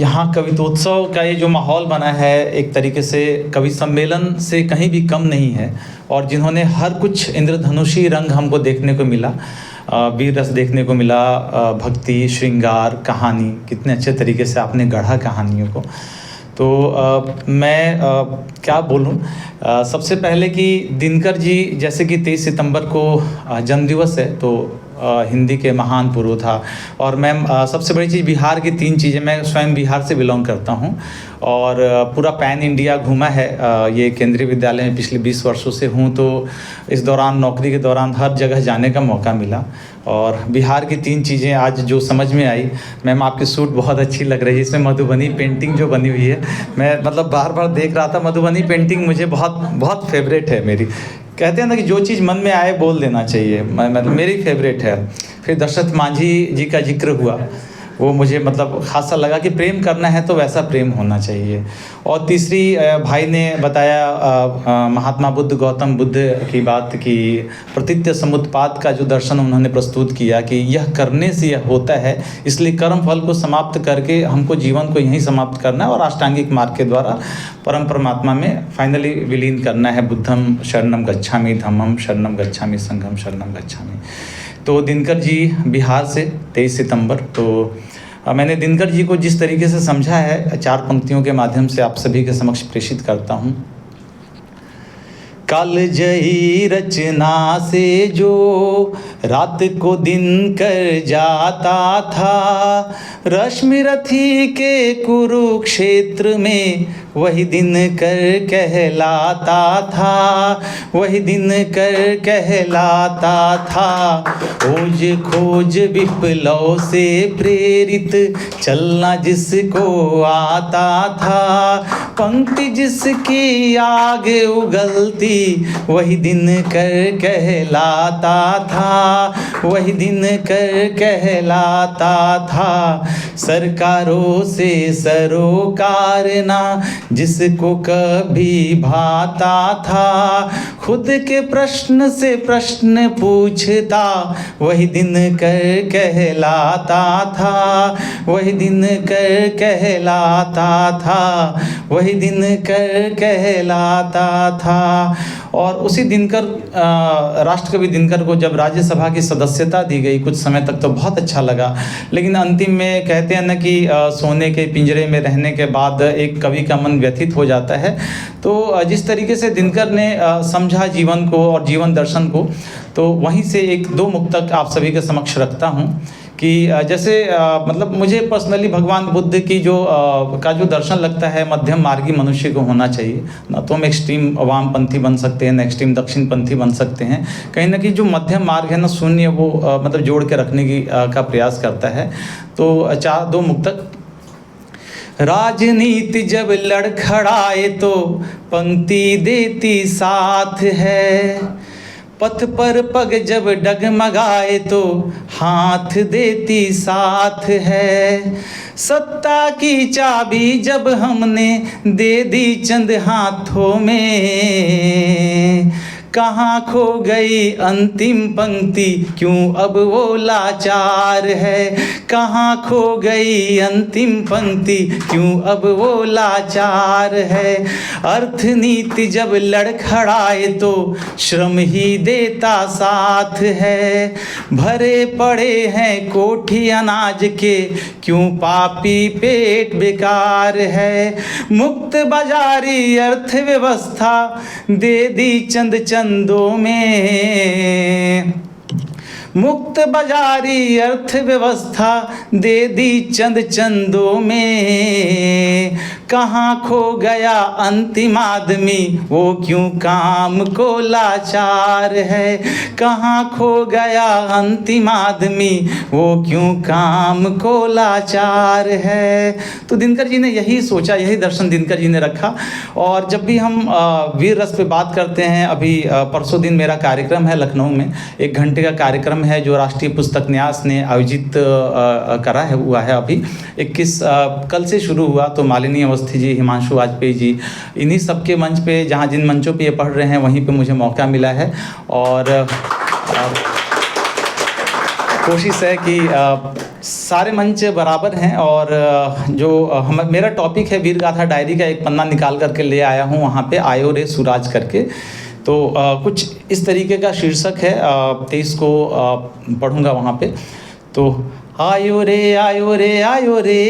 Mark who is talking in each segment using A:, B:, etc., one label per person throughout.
A: यहाँ कवितोत्सव का ये जो माहौल बना है एक तरीके से कवि सम्मेलन से कहीं भी कम नहीं है। और जिन्होंने हर कुछ इंद्रधनुषी रंग हमको देखने को मिला, वीर रस देखने को मिला, भक्ति, श्रृंगार, कहानी, कितने अच्छे तरीके से आपने गढ़ा कहानियों को। तो मैं क्या बोलूं, सबसे पहले कि दिनकर जी, जैसे कि 23 सितंबर को जन्मदिवस है, तो हिंदी के महान पुरोधा। और मैम सबसे बड़ी चीज़ बिहार की 3 चीज़ें, मैं स्वयं बिहार से बिलोंग करता हूँ और पूरा पैन इंडिया घूमा है। ये केंद्रीय विद्यालय में पिछले 20 वर्षों से हूँ, तो इस दौरान नौकरी के दौरान हर जगह जाने का मौका मिला। और बिहार की 3 चीज़ें आज जो समझ में आई, मैम आपकी सूट बहुत अच्छी लग रही है, इसमें मधुबनी पेंटिंग जो बनी हुई है, मैं मतलब बार बार देख रहा था। मधुबनी पेंटिंग मुझे बहुत बहुत फेवरेट है मेरी। कहते हैं ना कि जो चीज़ मन में आए बोल देना चाहिए, मतलब मेरी फेवरेट है। फिर दशरथ मांझी जी का जिक्र हुआ, वो मुझे मतलब खासा लगा कि प्रेम करना है तो वैसा प्रेम होना चाहिए। और तीसरी, भाई ने बताया महात्मा बुद्ध, गौतम बुद्ध की बात की, प्रतीत्य समुत्पाद का जो दर्शन उन्होंने प्रस्तुत किया कि यह करने से यह होता है, इसलिए कर्म फल को समाप्त करके हमको जीवन को यहीं समाप्त करना है और अष्टांगिक मार्ग के द्वारा परम परमात्मा में फाइनली विलीन करना है। बुद्धम शरणम गच्छामि, धम्मम शरणम गच्छामि, संघम शरणम गच्छामि। तो दिनकर जी बिहार से 23 सितंबर, तो मैंने दिनकर जी को जिस तरीके से समझा है 4 पंक्तियों के माध्यम से आप सभी के समक्ष प्रेषित करता हूँ। कालजयी रचना से जो रात को दिन कर जाता था, रश्मि रथी के कुरुक्षेत्र में वही दिन कर कहलाता था, वही दिन कर कहलाता था। खोज खोज विप्लव से प्रेरित चलना जिसको आता था, पंक्ति जिसकी आगे उगलती वही दिन कर कहलाता था, वही दिन कर कहलाता था। सरकारों से सरोकार ना जिसको कभी भाता था, खुद के प्रश्न से प्रश्न पूछता वही दिन कर कहलाता था, वही दिन कर कहलाता था, वही दिन कर कहलाता था। और उसी दिनकर, राष्ट्रकवि दिनकर को जब राज्यसभा की सदस्यता दी गई कुछ समय तक तो बहुत अच्छा लगा, लेकिन अंतिम में कहते हैं ना कि सोने के पिंजरे में रहने के बाद एक कवि का मन व्यथित हो जाता है। तो जिस तरीके से दिनकर ने समझा जीवन को और जीवन दर्शन को, तो वहीं से 1-2 मुक्तक आप सभी के समक्ष रखता हूँ कि जैसे मतलब मुझे पर्सनली भगवान बुद्ध की जो दर्शन लगता है मध्यम मार्गी मनुष्य को होना चाहिए ना। तो हम एक्सट्रीम वामपंथी बन सकते हैं, ना एक्सट्रीम दक्षिणपंथी बन सकते हैं। कहीं ना कहीं जो मध्यम मार्ग है ना, शून्य, वो मतलब जोड़ के रखने की का प्रयास करता है। तो 2 मुक्तक। राजनीति जब लड़खड़ाए तो पंक्ति देती साथ है, पथ पर पग जब डगमगाए तो हाथ देती साथ है। सत्ता की चाबी जब हमने दे दी चंद हाथों में, कहाँ खो गई अंतिम पंक्ति, क्यों अब वो लाचार है। कहाँ खो गई अंतिम पंक्ति, क्यों अब वो लाचार है। अर्थ नीति जब लड़खड़ाए तो श्रम ही देता साथ है। भरे पड़े हैं कोठी अनाज के, क्यों पापी पेट बेकार है। मुक्त बाजारी अर्थव्यवस्था दे दी चंद चंदों में, मुक्त बाजारी अर्थव्यवस्था दे दी चंद चंदों में। कहाँ खो गया अंतिम आदमी, वो क्यों काम को लाचार है। कहाँ खो गया अंतिम आदमी, वो क्यों काम को लाचार है। तो दिनकर जी ने यही सोचा, यही दर्शन दिनकर जी ने रखा। और जब भी हम वीर रस पे बात करते हैं, अभी परसों दिन मेरा कार्यक्रम है लखनऊ में, 1 घंटे का कार्यक्रम है जो राष्ट्रीय पुस्तक न्यास ने आयोजित करा है, हुआ है अभी 21 कल से शुरू हुआ। तो मालिनी अवस्थी जी, हिमांशु वाजपेयी जी, इन्हीं सबके मंच पे, जहाँ जिन मंचों पे ये पढ़ रहे हैं वहीं पे मुझे मौका मिला है। और कोशिश है कि सारे मंच बराबर हैं और मेरा टॉपिक है वीर गाथा डायरी का एक पन्ना निकाल करके ले आया हूँ वहाँ पे आयो रे सूरज करके। तो कुछ इस तरीके का शीर्षक है, 23 को पढ़ूँगा वहाँ पे। तो आयो रे आयो रे आयो रे,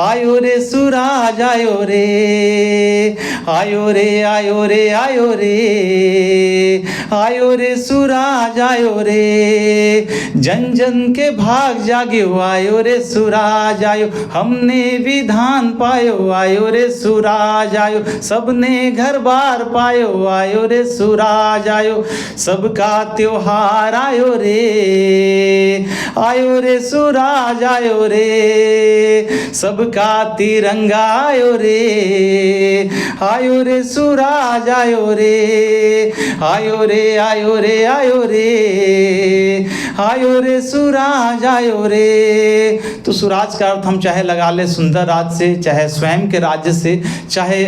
A: आयो रे सूरज आयो रे, आयो रे आयो रे आयो रे, आयो रे सूरज आयो रे, जन जन के भाग जाग्यो आयो रे सूरज आयो, हमने विधान पायो आयो रे सूरज आयो, सबने घर बार पायो आयो रे सूरज आयो, सबका त्योहार आयो रे, आयो रे सूरज आयो रे, सबका तिरंगा आयो रे, आयो रे सूरज आयो रे, आयो रे आयो रे आयो रे, आयो रे सूरज आयो रे। तो सूरज का अर्थ हम चाहे लगा ले सुंदर राज्य से, चाहे स्वयं के राज्य से, चाहे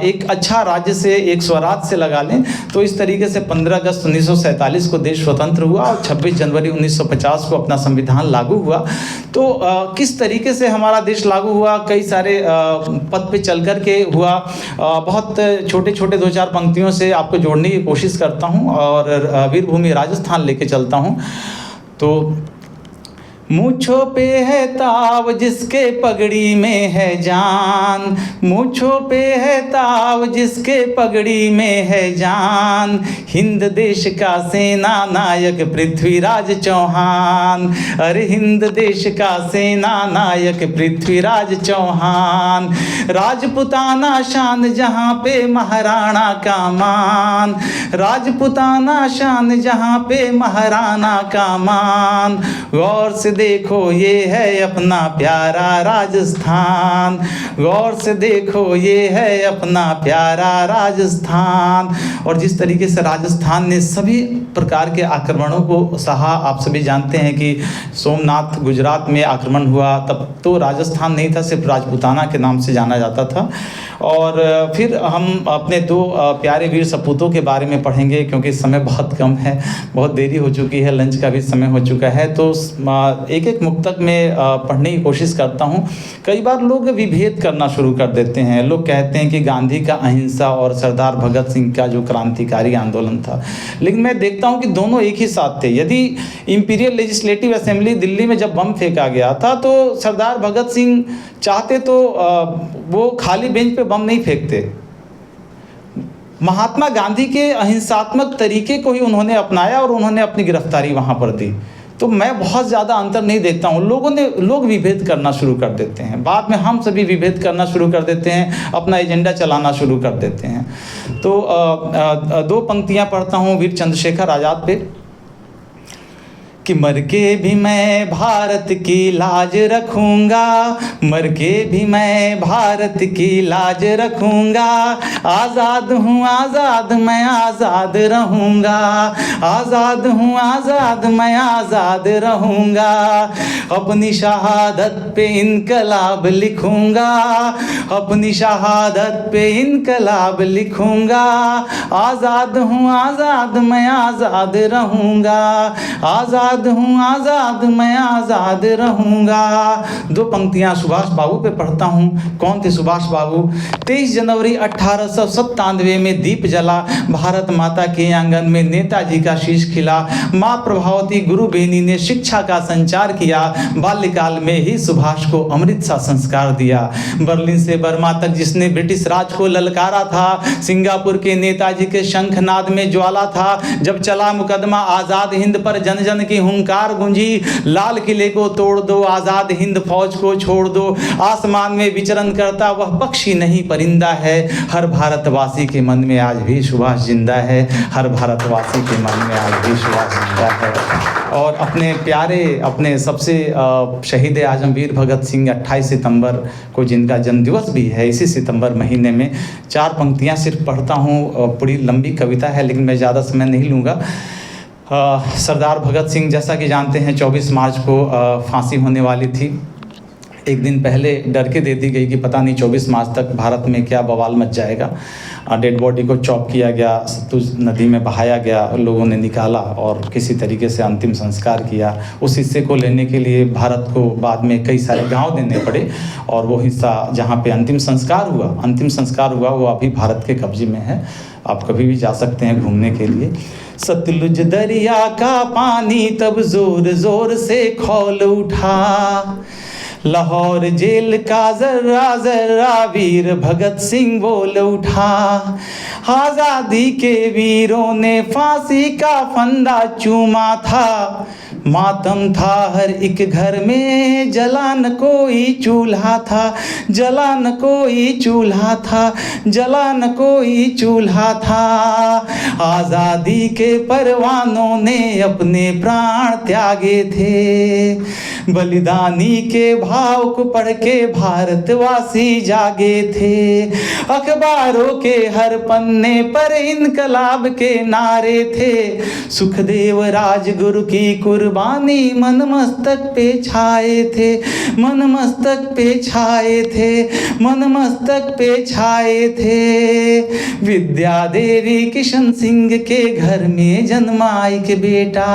A: एक अच्छा राज्य से, एक स्वराज से लगा लें। तो इस तरीके से 15 अगस्त 1947 को देश स्वतंत्र हुआ और 26 जनवरी 1950 को अपना संविधान लागू हुआ। तो किस तरीके से हमारा देश लागू हुआ, कई सारे पद पे चल कर के हुआ। बहुत छोटे छोटे 2-4 पंक्तियों से आपको जोड़ने की कोशिश करता हूँ और वीरभूमि राजस्थान लेके चलता हूँ। तो मूँछों पे है ताव जिसके पगड़ी में है जान, मूँछों पे है ताव जिसके पगड़ी में है जान, हिंद देश का सेना नायक पृथ्वीराज चौहान, अरे हिंद देश का सेना नायक पृथ्वीराज चौहान, राजपुताना शान जहाँ पे महाराणा का मान, राजपुताना शान जहाँ पे महाराणा का मान, गौर से देखो ये है अपना प्यारा राजस्थान, गौर से देखो ये है अपना प्यारा राजस्थान। और जिस तरीके से राजस्थान ने सभी प्रकार के आक्रमणों को सहा, आप सभी जानते हैं कि सोमनाथ गुजरात में आक्रमण हुआ, तब तो राजस्थान नहीं था, सिर्फ राजपूताना के नाम से जाना जाता था। और फिर हम अपने 2 प्यारे वीर सपूतों के बारे में पढ़ेंगे क्योंकि समय बहुत कम है, बहुत देरी हो चुकी है, लंच का भी समय हो चुका है। तो एक एक मुक्तक में पढ़ने की कोशिश करता हूँ। कई बार लोग विभेद करना शुरू कर देते हैं। लोग कहते हैं कि गांधी का अहिंसा और सरदार भगत सिंह का जो क्रांतिकारी आंदोलन था, लेकिन मैं देखता हूँ कि दोनों एक ही साथ थे। यदि इंपीरियल लेजिस्लेटिव असेंबली दिल्ली में जब बम फेंका गया था तो सरदार भगत सिंह चाहते तो वो खाली बेंच पे बम नहीं फेंकते, महात्मा गांधी के अहिंसात्मक तरीके को ही उन्होंने अपनाया और उन्होंने अपनी गिरफ्तारी वहाँ पर दी। तो मैं बहुत ज़्यादा अंतर नहीं देखता हूँ। लोग विभेद करना शुरू कर देते हैं, बाद में हम सभी विभेद करना शुरू कर देते हैं, अपना एजेंडा चलाना शुरू कर देते हैं। तो 2 पंक्तियाँ पढ़ता हूँ वीर चंद्रशेखर आज़ाद पे कि मर के भी मैं भारत की लाज रखूंगा, मर के भी मैं भारत की लाज रखूंगा, आज़ाद हूँ आज़ाद मैं आज़ाद रहूँगा, आज़ाद हूँ आज़ाद मैं आज़ाद रहूँगा, अपनी शहादत पे इनकलाब लिखूंगा, अपनी शहादत पे इनकलाब लिखूंगा, आज़ाद हूँ आज़ाद मैं आज़ाद रहूँगा, आज़ाद हूँ आज़ाद मैं आज़ाद रहूँगा। 2 पंक्तियाँ सुभाष बाबू पे पढ़ता हूँ। कौन थे सुभाष बाबू? 23 जनवरी 1897 में दीप जला, भारत माता के आंगन में नेताजी का शीश खिला, माँ प्रभावती गुरु बेनी ने शिक्षा का संचार किया, बाल्यकाल में ही सुभाष को अमृत सा संस्कार दिया, बर्लिन से बर्मा तक जिसने ब्रिटिश राज को ललकारा था, सिंगापुर के नेताजी के शंखनाद में ज्वाला था, जब चला मुकदमा आज़ाद हिंद पर जन जन की हुंकार गूंजी, लाल किले को तोड़ दो आज़ाद हिंद फौज को छोड़ दो, आसमान में विचरण करता वह पक्षी नहीं परिंदा है, हर भारतवासी के मन में आज भी सुभाष जिंदा है, हर भारतवासी के मन में आज भी सुभाष जिंदा है। और अपने प्यारे, अपने सबसे शहीद आजम वीर भगत सिंह 28 सितंबर को, जिनका जन्मदिवस भी है इसी सितंबर महीने में, 4 पंक्तियां सिर्फ पढ़ता हूँ। पूरी लंबी कविता है लेकिन मैं ज़्यादा समय नहीं लूँगा। सरदार भगत सिंह, जैसा कि जानते हैं 24 मार्च को फांसी होने वाली थी। एक दिन पहले डर के दे दी गई कि पता नहीं 24 मार्च तक भारत में क्या बवाल मच जाएगा। डेड बॉडी को चॉप किया गया, सतलुज नदी में बहाया गया, लोगों ने निकाला और किसी तरीके से अंतिम संस्कार किया। उस हिस्से को लेने के लिए भारत को बाद में कई सारे गांव देने पड़े और वो हिस्सा जहाँ पे अंतिम संस्कार हुआ वो अभी भारत के कब्जे में है। आप कभी भी जा सकते हैं घूमने के लिए। सतलुज दरिया का पानी तब जोर जोर से खौल उठा, लाहौर जेल का जर्रा जर्रा वीर भगत सिंह बोल उठा। आज़ादी के वीरों ने फांसी का फंदा चूमा था, मातम था हर एक घर में, जला न कोई चूल्हा था, जला न कोई चूल्हा था, जला न कोई चूल्हा था। आज़ादी के परवानों ने अपने प्राण त्यागे थे, बलिदानी के भाव को पढ़ के भारतवासी जागे थे। अखबारों के हर पन्ने पर इनकलाब के नारे थे, सुखदेव राजगुरु की कुर्बानी मन मस्तक पे छाए थे, मन मस्तक पे छाए थे, मन मस्तक पे छाए थे। विद्या देवी किशन सिंह के घर में जन्मा एक बेटा,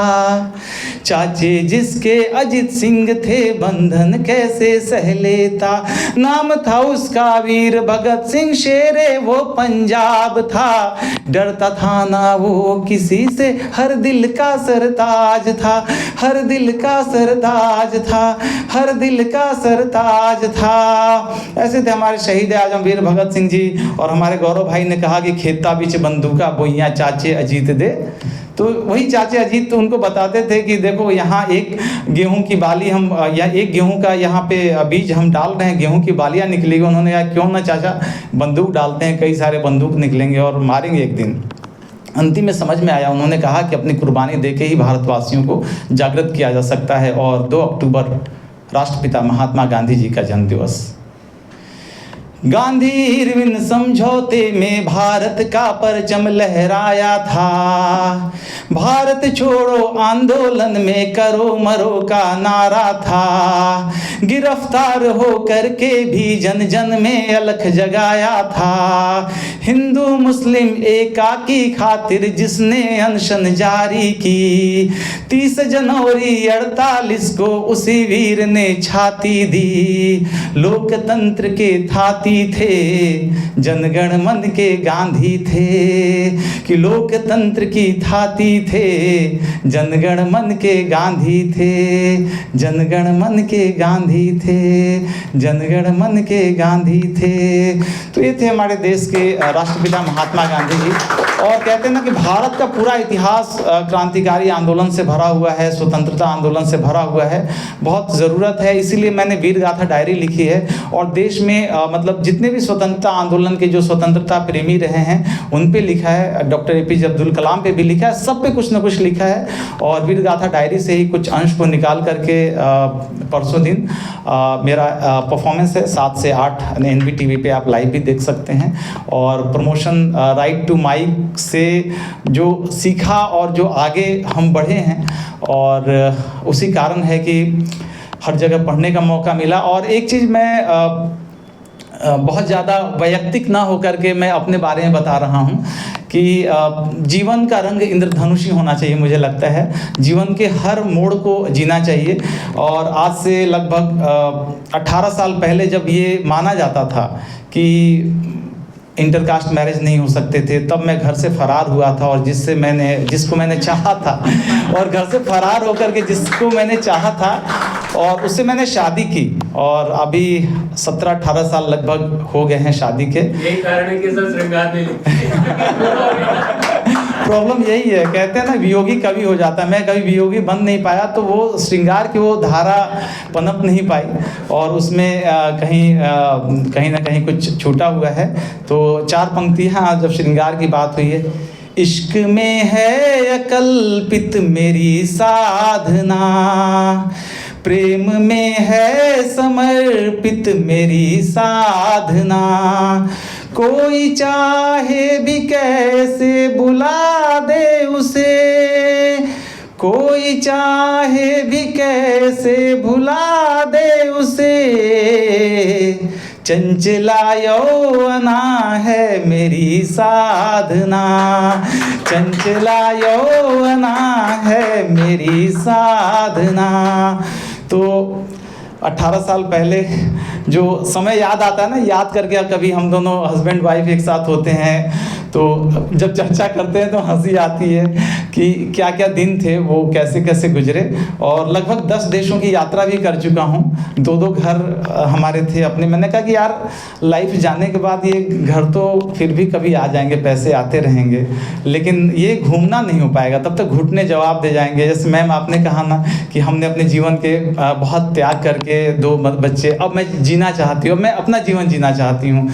A: चाचे जिसके अजित सिंह थे बंधन कैसे सह लेता। नाम था उसका वीर भगत सिंह, शेरे वो पंजाब था, डरता था ना वो किसी से, हर दिल का सरताज था, हर दिल का सरताज था, हर दिल का सरताज था। ऐसे थे हमारे शहीद आजम वीर भगत सिंह जी। और हमारे गौरव भाई ने कहा कि खेता बीच बंदूका बोइयां चाचे अजीत दे, तो वही चाचे अजीत तो उनको बताते थे कि देखो यहाँ एक गेहूं की बाली हम या एक गेहूं का यहाँ पे बीज हम डाल रहे हैं, गेहूं की बालियाँ निकलेगी। उन्होंने कहा क्यों ना चाचा बंदूक डालते हैं, कई सारे बंदूक निकलेंगे और मारेंगे एक दिन। अंतिम में समझ में आया, उन्होंने कहा कि अपनी कुर्बानी देके ही भारतवासियों को जागृत किया जा सकता है। और 2 अक्टूबर राष्ट्रपिता महात्मा गांधी जी का जन्म दिवस। गांधी इरविन समझौते में भारत का परचम लहराया था, भारत छोड़ो आंदोलन में करो मरो का नारा था। गिरफ्तार हो करके भी जन जन में अलख जगाया था, हिंदू मुस्लिम एका की खातिर जिसने अनशन जारी की। 30 जनवरी 48 को उसी वीर ने छाती दी, लोकतंत्र के थाती थे, जनगण मन के गांधी थे, कि लोकतंत्र की थाती थे, जनगण मन के गांधी थे, जनगण मन के गांधी थे, जनगण मन के गांधी थे। तो ये थे हमारे देश के राष्ट्रपिता महात्मा गांधी जी। और कहते हैं ना कि भारत का पूरा इतिहास क्रांतिकारी आंदोलन से भरा हुआ है, स्वतंत्रता आंदोलन से भरा हुआ है। बहुत ज़रूरत है, इसीलिए मैंने वीर गाथा डायरी लिखी है। और देश में मतलब जितने भी स्वतंत्रता आंदोलन के जो स्वतंत्रता प्रेमी रहे हैं उन पे लिखा है, डॉक्टर APJ अब्दुल कलाम पे भी लिखा है, सब पे कुछ ना कुछ लिखा है। और वीर गाथा डायरी से ही कुछ अंश को निकाल करके परसों दिन मेरा परफॉर्मेंस है 7 से 8 NBTV पे आप लाइव भी देख सकते हैं। और प्रमोशन राइट टू माइक से जो सीखा और जो आगे हम बढ़े हैं, और उसी कारण है कि हर जगह पढ़ने का मौका मिला। और एक चीज़ मैं बहुत ज़्यादा वैयक्तिक ना होकर के मैं अपने बारे में बता रहा हूँ कि जीवन का रंग इंद्रधनुषी होना चाहिए। मुझे लगता है जीवन के हर मोड़ को जीना चाहिए। और आज से लगभग 18 साल पहले जब ये माना जाता था कि इंटरकास्ट मैरिज नहीं हो सकते थे, तब मैं घर से फरार हुआ था। और जिसको मैंने चाहा था, और घर से फरार होकर के जिसको मैंने चाहा था, और उससे मैंने शादी की। और अभी 17-18 साल लगभग हो गए हैं शादी के।
B: यही कारण है कि सब श्रृंगार नहीं
A: प्रॉब्लम यही है, कहते हैं ना वियोगी कवि हो जाता है। मैं कभी वियोगी बन नहीं पाया, तो वो श्रृंगार की वो धारा पनप नहीं पाई, और उसमें कहीं ना कहीं कुछ छूटा हुआ है। तो 4 पंक्तियाँ जब श्रृंगार की बात हुई है। इश्क में है अकल्पित मेरी साधना, प्रेम में है समर्पित मेरी साधना, कोई चाहे भी कैसे बुला दे उसे, कोई चाहे भी कैसे भुला दे उसे, चंचला यौवना है मेरी साधना, चंचला यौवना है मेरी साधना। तो 18 साल पहले जो समय याद आता है ना, याद करके कभी हम दोनों हस्बैंड वाइफ एक साथ होते हैं तो जब चर्चा करते हैं तो हंसी आती है कि क्या क्या दिन थे वो, कैसे कैसे गुजरे। और लगभग 10 देशों की यात्रा भी कर चुका हूँ, 2-2 घर हमारे थे अपने। मैंने कहा कि यार लाइफ जाने के बाद ये घर तो फिर भी कभी आ जाएंगे, पैसे आते रहेंगे, लेकिन ये घूमना नहीं हो पाएगा, तब तक घुटने जवाब दे जाएंगे। जैसे मैम आपने कहा ना कि हमने अपने जीवन के बहुत त्याग करके 2 बच्चे, अब मैं जीना चाहती हूँ, मैं अपना जीवन जीना चाहती हूँ।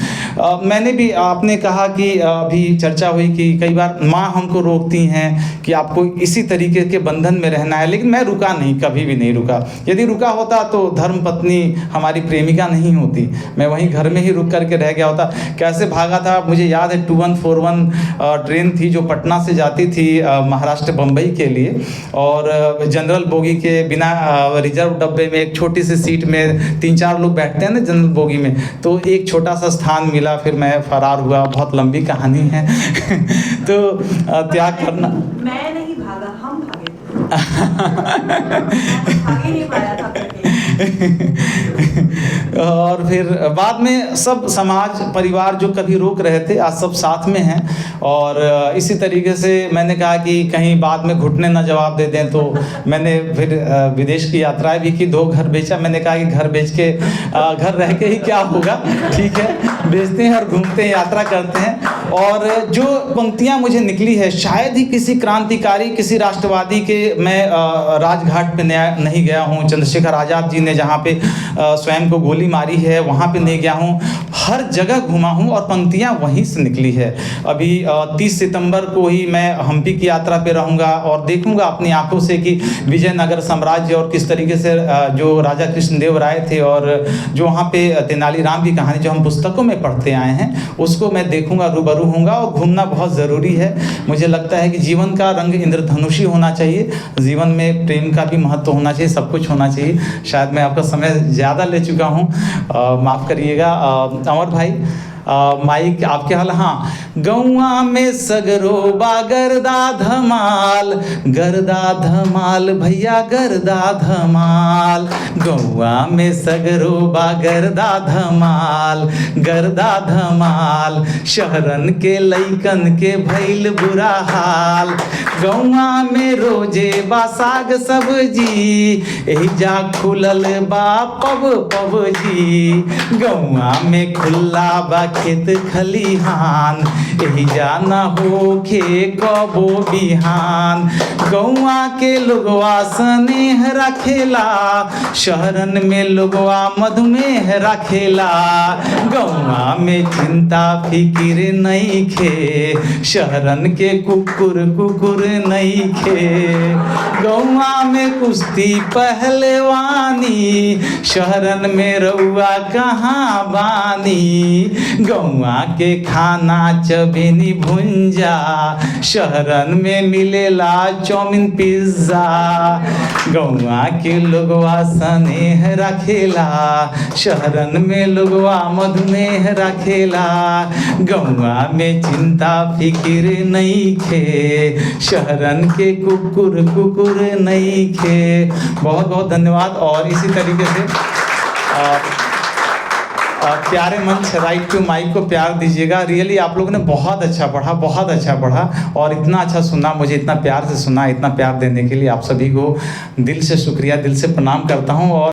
A: मैंने भी, आपने कहा कि अभी चर्चा हुई कि कई बार माँ हमको रोकती हैं कि आपको इसी तरीके के बंधन में रहना है, लेकिन मैं रुका नहीं, कभी भी नहीं रुका। यदि रुका होता तो धर्म पत्नी हमारी प्रेमिका नहीं होती, मैं वहीं घर में ही रुक करके रह गया होता। कैसे भागा था मुझे याद है, 2141 ट्रेन थी जो पटना से जाती थी महाराष्ट्र बम्बई के लिए, और जनरल बोगी के बिना रिजर्व डब्बे में एक छोटी सी सीट में 3-4 लोग बैठते हैं ना जनरल बोगी में, तो एक छोटा सा स्थान मिला, फिर मैं फरार हुआ। बहुत लंबी कहानी है तो त्याग करना।
C: मैं नहीं भागा, हम भागे थे। भागे नहीं पाया था करके।
A: और फिर बाद में सब समाज परिवार जो कभी रोक रहे थे आज सब साथ में हैं। और इसी तरीके से मैंने कहा कि कहीं बाद में घुटने ना जवाब दे दें, तो मैंने फिर विदेश की यात्राएं भी की, 2 घर बेचा। मैंने कहा कि घर बेच के घर रह के ही क्या होगा, ठीक है बेचते हैं और घूमते हैं, यात्रा करते हैं। और जो पंक्तियां मुझे निकली है, शायद ही किसी क्रांतिकारी, किसी राष्ट्रवादी के मैं राजघाट पे नहीं गया हूँ, चंद्रशेखर आज़ाद जी ने जहाँ पे स्वयं को गोली मारी है वहाँ पे नहीं गया हूँ, हर जगह घूमा हूँ और पंक्तियाँ वहीं से निकली है। अभी 30 सितंबर को ही मैं हम्पी की यात्रा पे रहूँगा और देखूँगा अपनी आंखों से कि विजयनगर साम्राज्य और किस तरीके से जो राजा कृष्णदेव राय थे और जो वहाँ पे तेनालीराम की कहानी जो हम पुस्तकों में पढ़ते आए हैं उसको मैं देखूँगा, रूबरू होऊंगा। और घूमना बहुत ज़रूरी है। मुझे लगता है कि जीवन का रंग इंद्रधनुषी होना चाहिए, जीवन में प्रेम का भी महत्व होना चाहिए, सब कुछ होना चाहिए। शायद मैं आपका समय ज़्यादा ले चुका हूँ, माफ़ करिएगा। अमर भाई माइक आपके हाल। हाँ, गौआ में सगरो बा गर्दा धमाल, गर्दा धमाल भैया गर्दा धमाल, गौआ में सगरो बा गर्दा धमाल, गर्दा धमाल, शहरन के लइकन के भइल बुरा हाल, गौआ में रोजे बा साग सब्जी, एहिजा खुलल बा पब जी, गौआ में खुल्ला बा खेत खलिहान, एहिजा ना होखे कबो बिहान, गौआ के लोगवा स्नेह रखेला, शहरन में लोगवा मधुमेह रखेला, गौआ में चिंता फिकिर नहीं खे, शहरन के कुकुर कुकुर नहीं खे, गौआ में कुश्ती पहलवानी, शहरन में रउआ कहाँ बानी, गौआ के खाना चबेनी भुंजा, शहरन में मिलेला चाउमीन पिज्जा, गौआ के लोगवा स्नेह रखेला, शहरन में लोगवा मधुमेह रखेला, गौआ में चिंता फिकिर नहीं खे, शहरन के कुकुर कुकुर नहीं खे। बहुत बहुत धन्यवाद। और इसी तरीके से प्यारे मंच राइट टू माइक को प्यार दीजिएगा। रियली आप लोगों ने बहुत अच्छा पढ़ा, बहुत अच्छा पढ़ा और इतना अच्छा सुना, मुझे इतना प्यार से सुना, इतना प्यार देने के लिए आप सभी को दिल से शुक्रिया, दिल से प्रणाम करता हूँ। और